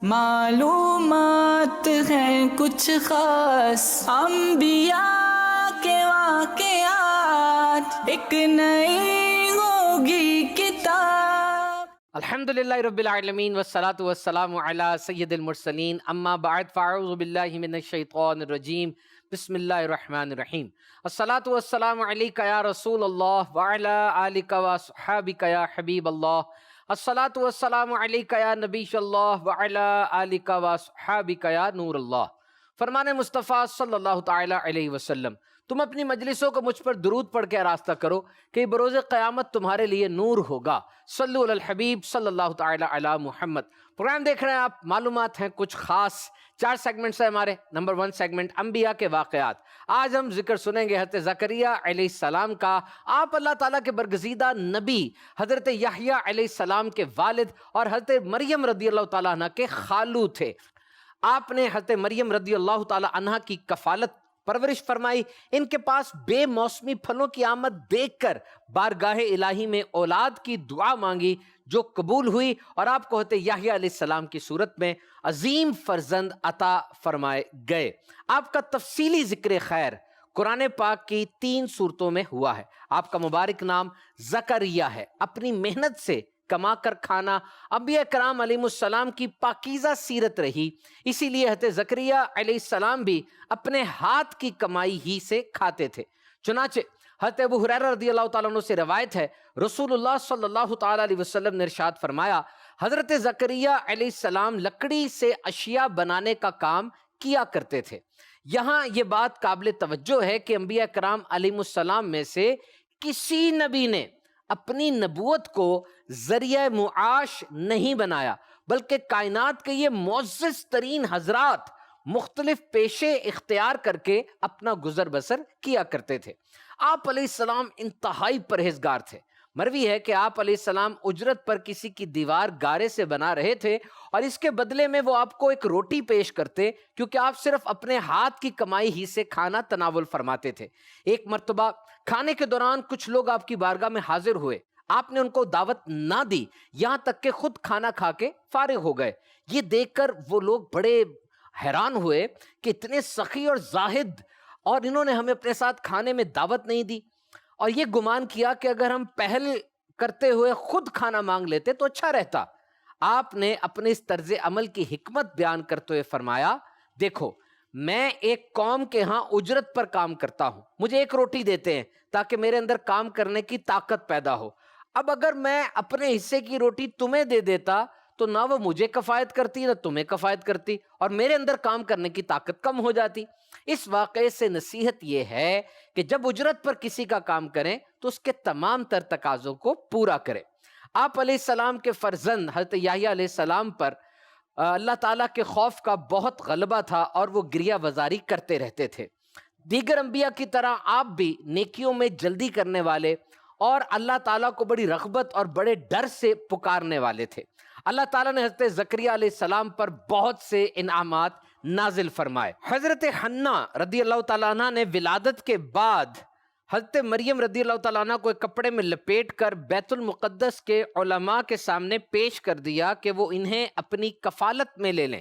معلومات ہیں کچھ خاص انبیاء کے واقعات، ایک نئی ہوگی کتاب۔ الحمدللہ رب العالمین والصلاة والسلام علی سید المرسلین، اما بعد فاعوذ باللہ من الشیطان الرجیم، بسم اللہ الرحمن الرحیم۔ الصلاة والسلام علیک یا رسول اللہ وعلی آلک واصحابک یا حبیب اللہ۔ الصلاة والسلام علیک یا نبی اللہ وعلی آلک واصحابک یا نور اللہ۔ فرمان مصطفیٰ صلی اللہ تعالی علیہ وسلم، تم اپنی مجلسوں کو مجھ پر درود پڑھ کے آراستہ کرو کہ بروز قیامت تمہارے لیے نور ہوگا۔ صلو علی الحبیب صلی اللہ تعالی علی محمد۔ پروگرام دیکھ رہے ہیں آپ، معلومات ہیں کچھ خاص۔ 4 سیگمنٹس ہیں ہمارے۔ نمبر 1 سیگمنٹ انبیاء کے واقعات۔ آج ہم ذکر سنیں گے حضرت زکریا علیہ السلام کا۔ آپ اللہ تعالیٰ کے برگزیدہ نبی حضرت یحییٰ علیہ السلام کے والد اور حضرت مریم رضی اللہ تعالیٰ عنہ کے خالو تھے۔ آپ نے حضرت مریم رضی اللہ تعالیٰ عنہ کی کفالت پرورش فرمائی۔ ان کے پاس بے موسمی پھلوں کی آمد دیکھ کر بارگاہ الہی میں اولاد کی دعا مانگی، جو قبول ہوئی، اور آپ کو حضرت یحییٰ علیہ السلام کی صورت میں عظیم فرزند عطا فرمائے گئے۔ آپ کا تفصیلی ذکر خیر قرآن پاک کی 3 صورتوں میں ہوا ہے۔ آپ کا مبارک نام زکریا ہے۔ اپنی محنت سے کما کر کھانا انبیاء کرام علیہ السلام کی پاکیزہ سیرت رہی، اسی لیے حضرت زکریا علیہ السلام بھی اپنے ہاتھ کی کمائی ہی سے کھاتے تھے۔ چنانچہ حضرت ابو ہریرہ رضی اللہ تعالیٰ عنہ سے روایت ہے، رسول اللہ صلی اللہ تعالیٰ علیہ وسلم نے ارشاد فرمایا، حضرت زکریا علیہ السلام لکڑی سے اشیاء بنانے کا کام کیا کرتے تھے۔ یہاں یہ بات قابل توجہ ہے کہ انبیاء کرام علیہ السلام میں سے کسی نبی نے اپنی نبوت کو ذریعہ معاش نہیں بنایا، بلکہ کائنات کے یہ معزز ترین حضرات مختلف پیشے اختیار کر کے اپنا گزر بسر کیا کرتے تھے۔ آپ علیہ السلام انتہائی پرہیزگار تھے۔ مروی ہے کہ آپ علیہ السلام اجرت پر کسی کی دیوار گارے سے بنا رہے تھے، اور اس کے بدلے میں وہ آپ کو ایک روٹی پیش کرتے، کیونکہ آپ صرف اپنے ہاتھ کی کمائی ہی سے کھانا تناول فرماتے تھے۔ ایک مرتبہ کھانے کے دوران کچھ لوگ آپ کی بارگاہ میں حاضر ہوئے، آپ نے ان کو دعوت نہ دی، یہاں تک کہ خود کھانا کھا کے فارغ ہو گئے۔ یہ دیکھ کر وہ لوگ بڑے حیران ہوئے کہ اتنے سخی اور زاہد، اور انہوں نے ہمیں اپنے ساتھ کھانے میں دعوت نہیں دی، اور یہ گمان کیا کہ اگر ہم پہل کرتے ہوئے خود کھانا مانگ لیتے تو اچھا رہتا۔ آپ نے اپنے اس طرز عمل کی حکمت بیان کرتے ہوئے فرمایا، دیکھو میں ایک قوم کے ہاں اجرت پر کام کرتا ہوں، مجھے ایک روٹی دیتے ہیں تاکہ میرے اندر کام کرنے کی طاقت پیدا ہو۔ اب اگر میں اپنے حصے کی روٹی تمہیں دے دیتا تو نہ وہ مجھے کفایت کرتی نہ تمہیں کفایت کرتی، اور میرے اندر کام کرنے کی طاقت کم ہو جاتی۔ اس واقعے سے نصیحت یہ ہے کہ جب اجرت پر کسی کا کام کریں تو اس کے تمام تر تقاضوں کو پورا کریں۔ آپ علیہ السلام کے فرزند حضرت یحییٰ علیہ السلام پر اللہ تعالیٰ کے خوف کا بہت غلبہ تھا، اور وہ گریہ وزاری کرتے رہتے تھے۔ دیگر انبیاء کی طرح آپ بھی نیکیوں میں جلدی کرنے والے اور اللہ تعالیٰ کو بڑی رغبت اور بڑے ڈر سے پکارنے والے تھے۔ اللہ تعالیٰ نے حضرت زکریا علیہ السلام پر بہت سے انعامات نازل فرمائے۔ حضرت حنہ رضی اللہ تعالیٰ عنہ نے ولادت کے بعد حضرت مریم رضی اللہ تعالیٰ عنہ کو ایک کپڑے میں لپیٹ کر بیت المقدس کے علماء کے سامنے پیش کر دیا کہ وہ انہیں اپنی کفالت میں لے لیں۔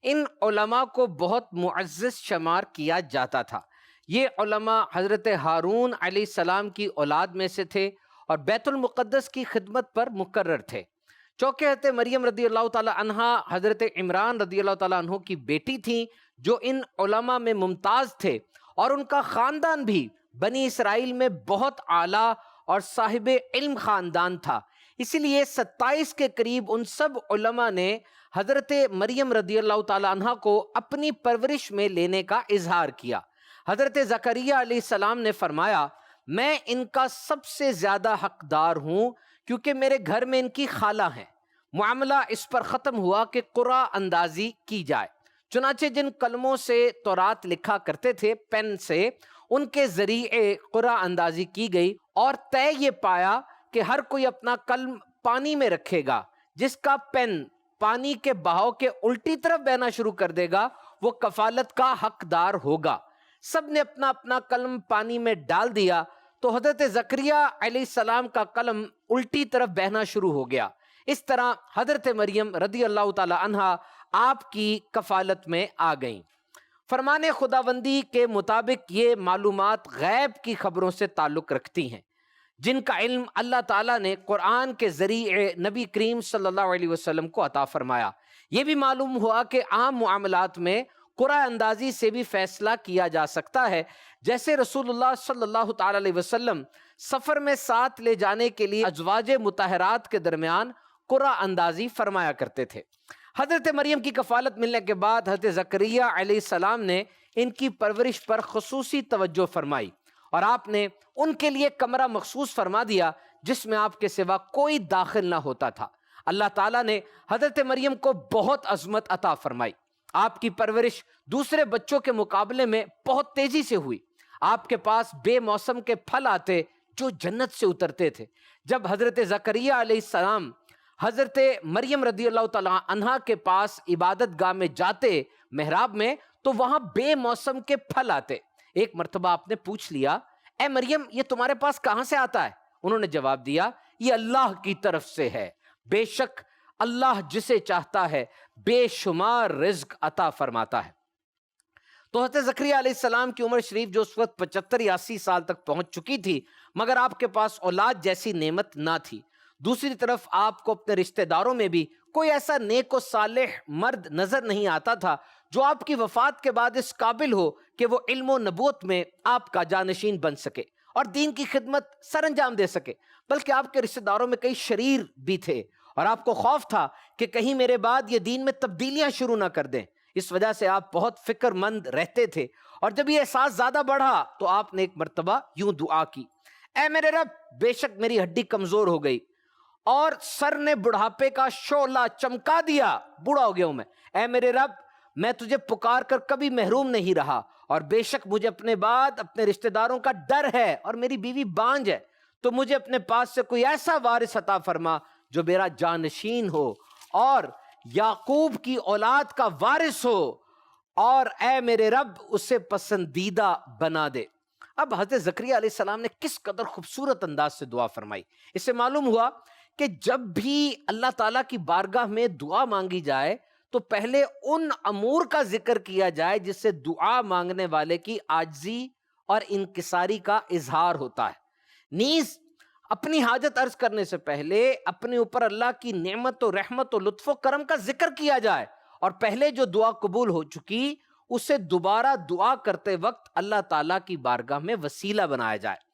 ان علماء کو بہت معزز شمار کیا جاتا تھا۔ یہ علماء حضرت ہارون علیہ السلام کی اولاد میں سے تھے اور بیت المقدس کی خدمت پر مقرر تھے۔ چونکہ حضرت مریم رضی اللہ تعالیٰ عنہ حضرت عمران رضی اللہ تعالیٰ عنہ کی بیٹی تھیں، جو ان علماء میں ممتاز تھے، اور ان کا خاندان بھی بنی اسرائیل میں بہت اعلیٰ اور صاحب علم خاندان تھا، اسی لیے 27 کے قریب ان سب علماء نے حضرت مریم رضی اللہ تعالیٰ عنہ کو اپنی پرورش میں لینے کا اظہار کیا۔ حضرت زکریا علیہ السلام نے فرمایا، میں ان کا سب سے زیادہ حقدار ہوں، کیونکہ میرے گھر میں ان کی خالہ ہیں۔ معاملہ اس پر ختم ہوا کہ قرآن اندازی کی جائے۔ چنانچہ جن قلموں سے تورات لکھا کرتے تھے، پین سے، ان کے ذریعے قرآن اندازی کی گئی، اور طے یہ پایا کہ ہر کوئی اپنا قلم پانی میں رکھے گا، جس کا پین پانی کے بہاؤ کے الٹی طرف بہنا شروع کر دے گا وہ کفالت کا حقدار ہوگا۔ سب نے اپنا اپنا قلم پانی میں ڈال دیا تو حضرت زکریا علیہ السلام کا قلم الٹی طرف بہنا شروع ہو گیا۔ اس طرح حضرت مریم رضی اللہ تعالی عنہا آپ کی کفالت میں آ گئیں۔ فرمان خداوندی کے مطابق یہ معلومات غیب کی خبروں سے تعلق رکھتی ہیں جن کا علم اللہ تعالیٰ نے قرآن کے ذریعے نبی کریم صلی اللہ علیہ وسلم کو عطا فرمایا۔ یہ بھی معلوم ہوا کہ عام معاملات میں قرعہ اندازی سے بھی فیصلہ کیا جا سکتا ہے، جیسے رسول اللہ صلی اللہ تعالی علیہ وسلم سفر میں ساتھ لے جانے کے لیے ازواج مطہرات کے درمیان قرعہ اندازی فرمایا کرتے تھے۔ حضرت مریم کی کفالت ملنے کے بعد حضرت زکریا علیہ السلام نے ان کی پرورش پر خصوصی توجہ فرمائی اور آپ نے ان کے لیے کمرہ مخصوص فرما دیا جس میں آپ کے سوا کوئی داخل نہ ہوتا تھا۔ اللہ تعالیٰ نے حضرت مریم کو بہت عظمت عطا فرمائی۔ آپ کی پرورش دوسرے بچوں کے مقابلے میں بہت تیزی سے ہوئی۔ آپ کے پاس بے موسم کے پھل آتے جو جنت سے اترتے تھے۔ جب حضرت زکریا علیہ السلام حضرت مریم رضی اللہ تعالیٰ عنہا کے پاس عبادت گاہ میں جاتے محراب میں تو وہاں بے موسم کے پھل آتے۔ ایک مرتبہ آپ نے پوچھ لیا، اے مریم یہ تمہارے پاس کہاں سے آتا ہے؟ انہوں نے جواب دیا، یہ اللہ کی طرف سے ہے، بے شک اللہ جسے چاہتا ہے بے شمار رزق عطا فرماتا ہے۔ تو حضرت زکریا علیہ السلام کی عمر شریف جو اس وقت 75 یا 80 سال تک پہنچ چکی تھی، مگر آپ کے پاس اولاد جیسی نعمت نہ تھی۔ دوسری طرف آپ کو اپنے رشتہ داروں میں بھی کوئی ایسا نیک و صالح مرد نظر نہیں آتا تھا جو آپ کی وفات کے بعد اس قابل ہو کہ وہ علم و نبوت میں آپ کا جانشین بن سکے اور دین کی خدمت سر انجام دے سکے، بلکہ آپ کے رشتہ داروں میں کئی شریر بھی تھے اور آپ کو خوف تھا کہ کہیں میرے بعد یہ دین میں تبدیلیاں شروع نہ کر دیں۔ اس وجہ سے آپ بہت فکر مند رہتے تھے، اور جب یہ احساس زیادہ بڑھا تو آپ نے ایک مرتبہ یوں دعا کی، اے میرے رب بے شک میری ہڈی کمزور ہو گئی اور سر نے بڑھاپے کا شعلہ چمکا دیا، بوڑھا ہو گیا ہوں میں، اے میرے رب میں تجھے پکار کر کبھی محروم نہیں رہا، اور بے شک مجھے اپنے بعد اپنے رشتہ داروں کا ڈر ہے اور میری بیوی بانجھ ہے، تو مجھے اپنے پاس سے کوئی ایسا وارث عطا فرما جو میرا جانشین ہو اور یعقوب کی اولاد کا وارث ہو، اور اے میرے رب اسے پسندیدہ بنا دے۔ اب حضرت زکریا علیہ السلام نے کس قدر خوبصورت انداز سے دعا فرمائی۔ اس سے معلوم ہوا کہ جب بھی اللہ تعالیٰ کی بارگاہ میں دعا مانگی جائے تو پہلے ان امور کا ذکر کیا جائے جس سے دعا مانگنے والے کی عاجزی اور انکساری کا اظہار ہوتا ہے۔ نیز اپنی حاجت عرض کرنے سے پہلے اپنے اوپر اللہ کی نعمت و رحمت و لطف و کرم کا ذکر کیا جائے، اور پہلے جو دعا قبول ہو چکی اسے دوبارہ دعا کرتے وقت اللہ تعالیٰ کی بارگاہ میں وسیلہ بنایا جائے۔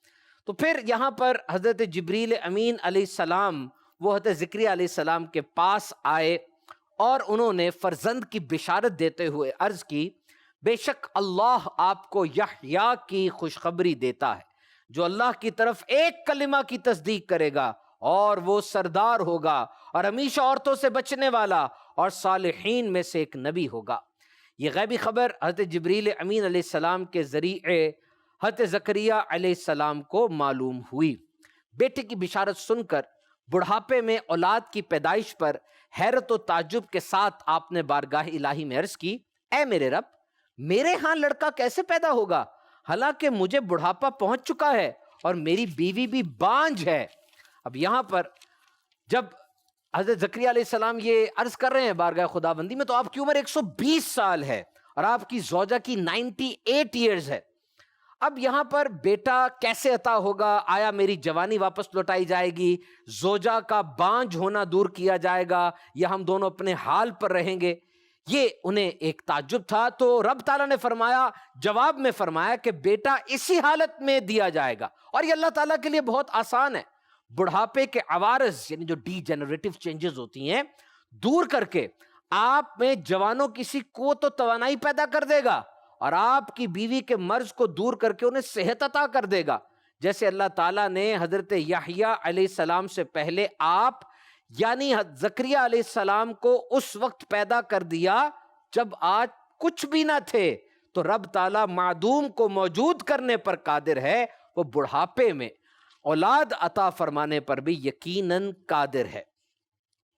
تو پھر یہاں پر حضرت جبریل امین علیہ السلام وہ حضرت زکریا علیہ السلام کے پاس آئے اور انہوں نے فرزند کی بشارت دیتے ہوئے عرض کی، بے شک اللہ آپ کو یحییٰ کی خوشخبری دیتا ہے جو اللہ کی طرف ایک کلمہ کی تصدیق کرے گا اور وہ سردار ہوگا اور ہمیشہ عورتوں سے بچنے والا اور صالحین میں سے ایک نبی ہوگا۔ یہ غیبی خبر حضرت جبریل امین علیہ السلام کے ذریعے حضرت زکریا علیہ السلام کو معلوم ہوئی۔ بیٹے کی بشارت سن کر بڑھاپے میں اولاد کی پیدائش پر حیرت و تعجب کے ساتھ آپ نے بارگاہ الہی میں عرض کی، اے میرے رب میرے ہاں لڑکا کیسے پیدا ہوگا، حالانکہ مجھے بڑھاپا پہنچ چکا ہے اور میری بیوی بھی بانجھ ہے۔ اب یہاں پر جب حضرت زکریا علیہ السلام یہ عرض کر رہے ہیں بارگاہ خداوندی میں تو آپ کی عمر 120 سال ہے اور آپ کی زوجہ کی 98 ایئرز ہے۔ اب یہاں پر بیٹا کیسے عطا ہوگا؟ آیا میری جوانی واپس لوٹائی جائے گی، زوجہ کا بانجھ ہونا دور کیا جائے گا، یا ہم دونوں اپنے حال پر رہیں گے؟ یہ انہیں ایک تعجب تھا۔ تو رب تعالیٰ نے فرمایا، جواب میں فرمایا کہ بیٹا اسی حالت میں دیا جائے گا، اور یہ اللہ تعالیٰ کے لیے بہت آسان ہے۔ بڑھاپے کے عوارض یعنی جو ڈی جنریٹو چینجز ہوتی ہیں دور کر کے آپ میں جوانوں کسی قوت و توانائی پیدا کر دے گا، اور آپ کی بیوی کے مرض کو دور کر کے انہیں صحت عطا کر دے گا، جیسے اللہ تعالیٰ نے حضرت یحییٰ علیہ السلام سے پہلے آپ یعنی زکریا علیہ السلام کو اس وقت پیدا کر دیا جب آج کچھ بھی نہ تھے۔ تو رب تعالیٰ معدوم کو موجود کرنے پر قادر ہے، وہ بڑھاپے میں اولاد عطا فرمانے پر بھی یقیناً قادر ہے۔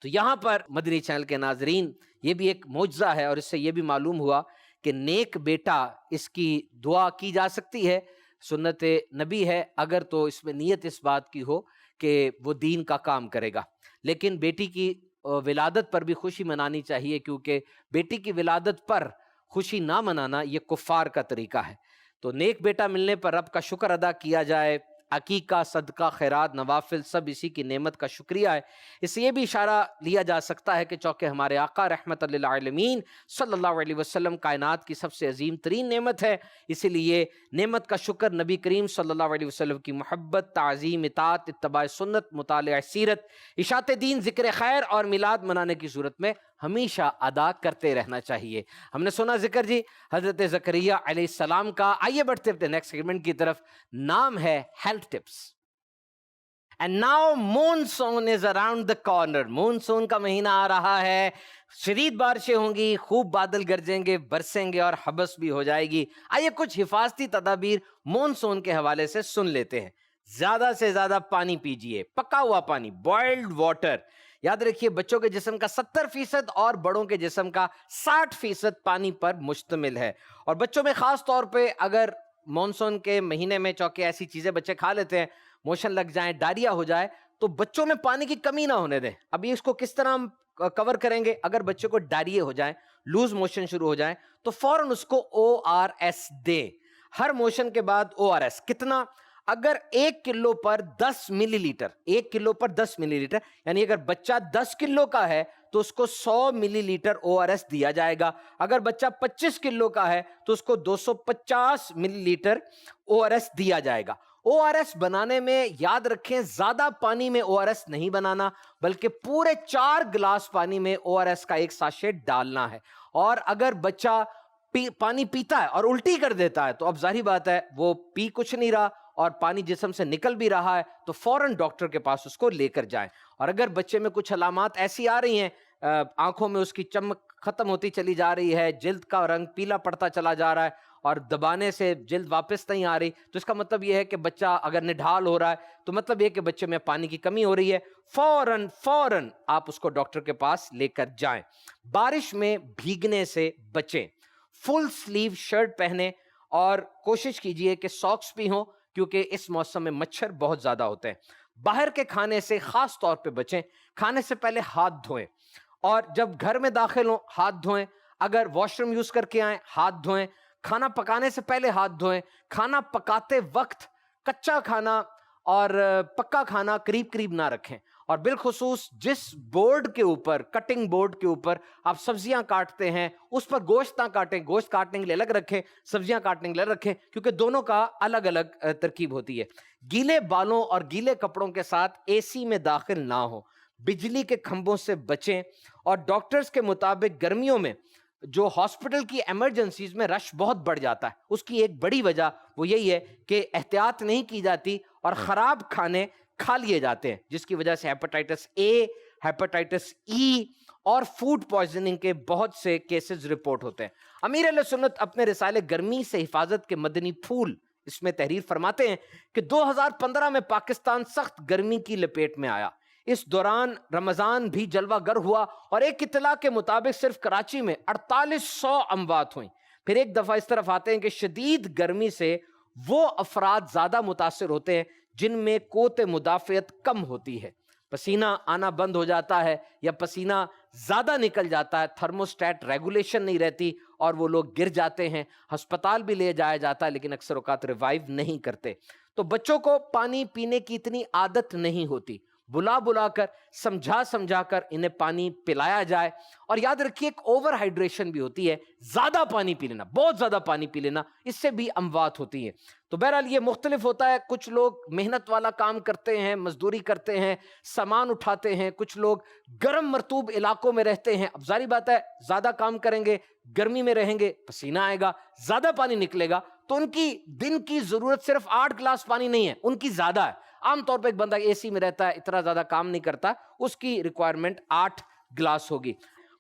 تو یہاں پر مدنی چینل کے ناظرین یہ بھی ایک معجزہ ہے، اور اس سے یہ بھی معلوم ہوا کہ نیک بیٹا اس کی دعا کی جا سکتی ہے، سنت نبی ہے، اگر تو اس میں نیت اس بات کی ہو کہ وہ دین کا کام کرے گا۔ لیکن بیٹی کی ولادت پر بھی خوشی منانی چاہیے، کیونکہ بیٹی کی ولادت پر خوشی نہ منانا یہ کفار کا طریقہ ہے۔ تو نیک بیٹا ملنے پر رب کا شکر ادا کیا جائے، عقیقہ، صدقہ، خیرات، نوافل سب اسی کی نعمت کا شکریہ ہے۔ اس سے یہ بھی اشارہ لیا جا سکتا ہے کہ چونکہ ہمارے آقا رحمت للعالمین صلی اللہ علیہ وسلم کائنات کی سب سے عظیم ترین نعمت ہے، اسی لیے نعمت کا شکر نبی کریم صلی اللہ علیہ وسلم کی محبت، تعظیم، اطاعت، اتباع سنت، مطالعہ سیرت، اشاعت دین، ذکر خیر اور میلاد منانے کی صورت میں ہمیشہ ادا کرتے رہنا چاہیے۔ ہم نے سنا ذکر جی حضرت زکریہ علیہ السلام کا۔ آئیے بڑھتے ہیں نیکسٹ سیگمنٹ کی طرف، نام ہے health tips. And now monsoon is around the corner. Monsoon کا مہینہ آ رہا ہے، شدید بارشیں ہوں گی، خوب بادل گرجیں گے، برسیں گے اور حبس بھی ہو جائے گی۔ آئیے کچھ حفاظتی تدابیر مونسون کے حوالے سے سن لیتے ہیں۔ زیادہ سے زیادہ پانی پیجئے، پکا ہوا پانی، بوائلڈ واٹر۔ یاد رکھیے بچوں کے جسم کا 70% اور بڑوں کے جسم کا 60% پانی پر مشتمل ہے، اور بچوں میں خاص طور پہ اگر مونسون کے مہینے میں چونکہ ایسی چیزیں بچے کھا لیتے ہیں، موشن لگ جائیں، ڈائریا ہو جائے، تو بچوں میں پانی کی کمی نہ ہونے دیں۔ ابھی اس کو کس طرح ہم کور کریں گے؟ اگر بچے کو ڈائریا ہو جائیں، لوز موشن شروع ہو جائیں، تو فوراً اس کو ORS دیں۔ ہر موشن کے بعد ORS کتنا؟ اگر 1 کلو پر 10 ملی لیٹر، 1 کلو پر 10 ملی لیٹر، یعنی اگر بچہ 10 کلو کا ہے تو اس کو 100 ملی لیٹر ORS دیا جائے گا۔ اگر بچہ 25 کلو کا ہے تو اس کو 250 ملی لیٹر ORS دیا جائے گا۔ ORS بنانے میں یاد رکھیں زیادہ پانی میں ORS نہیں بنانا، بلکہ پورے 4 گلاس پانی میں ORS کا ایک ساشیٹ ڈالنا ہے۔ اور اگر بچہ پانی پیتا ہے اور الٹی کر دیتا ہے تو اب ظاہری بات ہے وہ پی کچھ نہیں رہا اور پانی جسم سے نکل بھی رہا ہے، تو فوراً ڈاکٹر کے پاس اس کو لے کر جائیں۔ اور اگر بچے میں کچھ علامات ایسی آ رہی ہیں، آنکھوں میں اس کی چمک ختم ہوتی چلی جا رہی ہے، جلد کا رنگ پیلا پڑتا چلا جا رہا ہے اور دبانے سے جلد واپس نہیں آ رہی، تو اس کا مطلب یہ ہے کہ بچہ اگر نڈھال ہو رہا ہے تو مطلب یہ کہ بچے میں پانی کی کمی ہو رہی ہے۔ فوراً آپ اس کو ڈاکٹر کے پاس لے کر جائیں۔ بارش میں بھیگنے سے بچیں، فل سلیو شرٹ پہنیں اور کوشش کیجئے کہ ساکس بھی ہوں، کیونکہ اس موسم میں مچھر بہت زیادہ ہوتے ہیں۔ باہر کے کھانے سے خاص طور پہ بچیں، کھانے سے پہلے ہاتھ دھوئیں، اور جب گھر میں داخل ہوں ہاتھ دھوئیں، اگر واش روم یوز کر کے آئیں ہاتھ دھوئیں، کھانا پکانے سے پہلے ہاتھ دھوئیں، کھانا پکاتے وقت کچا کھانا اور پکا کھانا قریب نہ رکھیں، اور بالخصوص جس بورڈ کے اوپر، کٹنگ بورڈ کے اوپر آپ سبزیاں کاٹتے ہیں اس پر گوشت نہ کاٹیں، گوشت کاٹنے کے لیے الگ رکھیں، سبزیاں کاٹنے کے لیے الگ رکھیں، کیونکہ دونوں کا الگ الگ ترکیب ہوتی ہے۔ گیلے بالوں اور گیلے کپڑوں کے ساتھ AC میں داخل نہ ہو، بجلی کے کھمبوں سے بچیں، اور ڈاکٹرز کے مطابق گرمیوں میں جو ہاسپٹل کی ایمرجنسیز میں رش بہت بڑھ جاتا ہے، اس کی ایک بڑی وجہ وہ یہی ہے کہ احتیاط نہیں کی جاتی اور خراب کھانے کھا لیے جاتے ہیں، جس کی وجہ سے ہیپاٹائٹس A، ہیپاٹائٹس E اور فوڈ پوائزننگ کے بہت سے کیسز رپورٹ ہوتے ہیں۔ امیر اہل سنت اپنے رسالے گرمی سے حفاظت کے مدنی پھول اس میں تحریر فرماتے ہیں کہ 2015 میں پاکستان سخت گرمی کی لپیٹ میں آیا۔ اس دوران رمضان بھی جلوہ گر ہوا، اور ایک اطلاع کے مطابق صرف کراچی میں 4800 اموات ہوئیں۔ پھر ایک دفعہ اس طرف آتے ہیں کہ شدید گرمی سے وہ افراد زیادہ متاثر ہوتے ہیں جن میں قوت مدافعت کم ہوتی ہے، پسینہ آنا بند ہو جاتا ہے یا پسینہ زیادہ نکل جاتا ہے، تھرموسٹیٹ ریگولیشن نہیں رہتی اور وہ لوگ گر جاتے ہیں، ہسپتال بھی لے جایا جاتا ہے لیکن اکثر اوقات ریوائیو نہیں کرتے۔ تو بچوں کو پانی پینے کی اتنی عادت نہیں ہوتی، بلا کر سمجھا کر انہیں پانی پلایا جائے۔ اور یاد رکھیے ایک اوور ہائیڈریشن بھی ہوتی ہے، زیادہ پانی پی لینا، بہت زیادہ پانی پی لینا، اس سے بھی اموات ہوتی ہیں۔ تو بہرحال یہ مختلف ہوتا ہے، کچھ لوگ محنت والا کام کرتے ہیں، مزدوری کرتے ہیں، سامان اٹھاتے ہیں، کچھ لوگ گرم مرطوب علاقوں میں رہتے ہیں۔ اب ظاہری بات ہے زیادہ کام کریں گے، گرمی میں رہیں گے، پسینہ آئے گا، زیادہ پانی نکلے گا، تو ان کی دن کی ضرورت صرف 8 گلاس پانی نہیں ہے، ان کی زیادہ ہے۔ عام طور پہ ایک بندہ AC میں رہتا ہے، اتنا زیادہ کام نہیں کرتا، اس کی ریکوائرمنٹ 8 گلاس ہوگی۔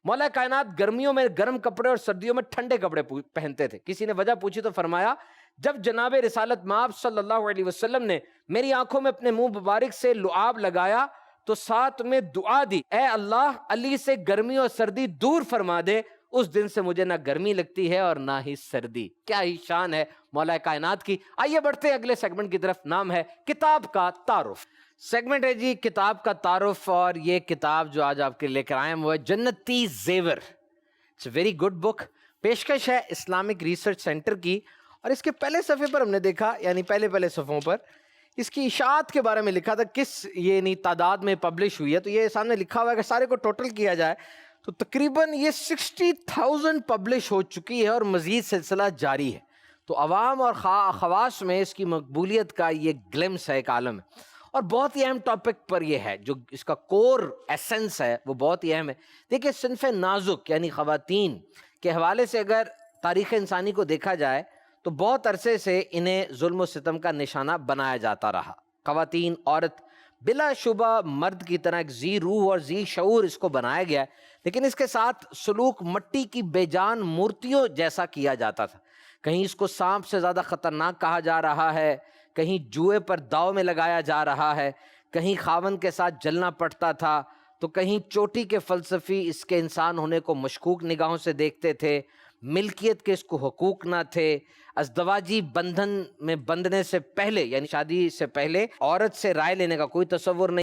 مولا کائنات گرمیوں میں گرم کپڑے اور سردیوں میں ٹھنڈے کپڑے پہنتے تھے۔ کسی نے وجہ پوچھی تو فرمایا جب جناب رسالت مآب صلی اللہ علیہ وسلم نے میری آنکھوں میں اپنے منہ مبارک سے لعاب لگایا تو ساتھ میں دعا دی، اے اللہ علی سے گرمی اور سردی دور فرما دے، اس دن سے مجھے نہ گرمی لگتی ہے اور نہ ہی سردی۔ کیا ہی شان ہے مولا کائنات کی۔ آئیے بڑھتے ہیں اگلے سیگمنٹ کی طرف، نام ہے کتاب کا تعارف۔ سیگمنٹ ہے جی کتاب کا تعارف، اور یہ کتاب جو آج آپ کے لے کر آئے ہیں وہ ہے جنتی زیور. It's a very good book. پیشکش ہے اسلامک ریسرچ سینٹر کی، اور اس کے پہلے صفحے پر ہم نے دیکھا، یعنی پہلے صفحوں پر اس کی اشاعت کے بارے میں لکھا تھا، کس یعنی تعداد میں پبلش ہوئی ہے. تو یہ سامنے لکھا ہوا ہے کہ سارے کو ٹوٹل کیا جائے تو تقریباً یہ 60,000 پبلش ہو چکی ہے، اور مزید سلسلہ جاری ہے. تو عوام اور خواص میں اس کی مقبولیت کا یہ گلمس ہے، ایک عالم ہے، اور بہت ہی اہم ٹاپک پر یہ ہے. جو اس کا کور ایسنس ہے وہ بہت ہی اہم ہے. دیکھیں، صنف نازک یعنی خواتین کے حوالے سے اگر تاریخ انسانی کو دیکھا جائے تو بہت عرصے سے انہیں ظلم و ستم کا نشانہ بنایا جاتا رہا. خواتین، عورت بلا شبہ مرد کی طرح ایک ذی روح اور ذی شعور اس کو بنایا گیا ہے، لیکن اس کے ساتھ سلوک مٹی کی بے جان مورتیوں جیسا کیا جاتا تھا. کہیں اس کو سانپ سے زیادہ خطرناک کہا جا رہا ہے، کہیں جوئے پر داؤ میں لگایا جا رہا ہے، کہیں خاوند کے ساتھ جلنا پڑتا تھا، تو کہیں چوٹی کے فلسفی اس کے انسان ہونے کو مشکوک نگاہوں سے دیکھتے تھے، ملکیت کے اس کو حقوق نہ تھے. ازدواجی بندھن میں بندھنے سے پہلے یعنی شادی سے پہلے عورت سے رائے لینے کا کوئی تصور نہیں.